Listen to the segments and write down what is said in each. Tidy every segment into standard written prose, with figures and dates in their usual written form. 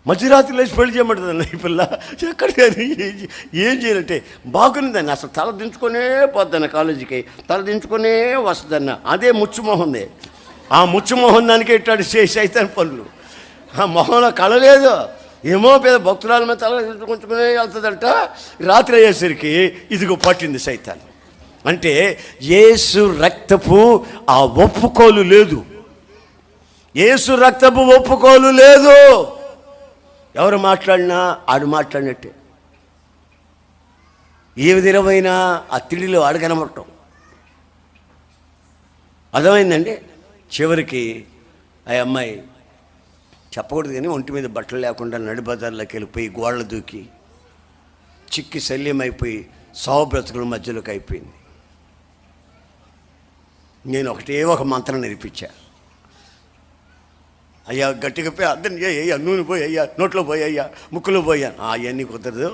మధ్యరాత్రి లేచి పెళ్లి చేయమంటుందన్న ఈ పిల్ల. ఎక్కడికి ఏం చేయాలంటే బాగుందని అసలు తల దించుకొనే పోద్దన్న కాలేజీకి, తల దించుకొనే వస్తుందన్న. అదే ముచ్చుమోహంది. ఆ ముచ్చుమోహం దానికి ఇట్టాడు సైతాన్ పనులు. ఆ మొహంలో కళ లేదు. ఏమో పెద్ద భక్తురాల మీద తల దించుకుంటుకునే వెళ్తుందంట. రాత్రి అయ్యేసరికి ఇదిగో పట్టింది సైతాన్. అంటే యేసు రక్తపు ఆ ఒప్పుకోలు లేదు. యేసు రక్తపు ఒప్పుకోలు లేదు. ఎవరు మాట్లాడినా ఆడు మాట్లాడినట్టే. ఏ విధమైనా ఆ తిడిలో అడగనమట్టం. అర్థమైందండి. చివరికి ఆ అమ్మాయి చెప్పకూడదు కానీ ఒంటి మీద బట్టలు లేకుండా నడిబజార్లోకి వెళ్ళిపోయి గోడలు దూకి చిక్కి శల్యమైపోయి సావు బ్రతుకుల మధ్యలోకి అయిపోయింది. నేను ఒక మంత్రం నేర్పించా. అయ్యా గట్టిగా పోయి అర్థం చేయ్యా, నూనె పోయి అయ్యా, నోట్లో పోయి అయ్యా, ముక్కులో పోయా. అవన్నీ కుదరదు,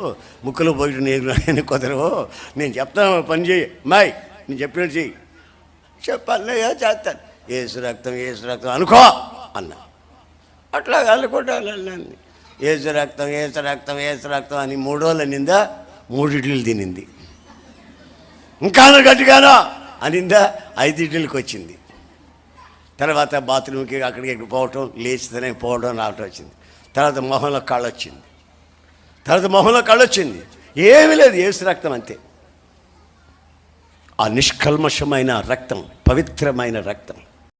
ముక్కులో పోయి నేను కుదరవు. నేను చెప్తాను, పని చేయి మాయ్, నేను చెప్పినట్టు చెయ్యి. చెప్పాలయ్యా చేస్తాను. యేసు రక్తం అనుకో అన్నా. అట్లా అనుకుంటాను. యేసు రక్తం అని 3 రోజులు అనిందా, 3 ఇడ్లీలు తినింది. ఇంకా గట్టిగానో అనిందా, 5 ఇడ్లీలకు వచ్చింది. తర్వాత బాత్రూమ్కి అక్కడికి పోవటం, లేచితేనే పోవడం రావటం వచ్చింది. తర్వాత మొహంలో కళ్ళు వచ్చింది. ఏమీ లేదు, యేసు రక్తం అంతే. ఆ నిష్కల్మషమైన రక్తం, పవిత్రమైన రక్తం.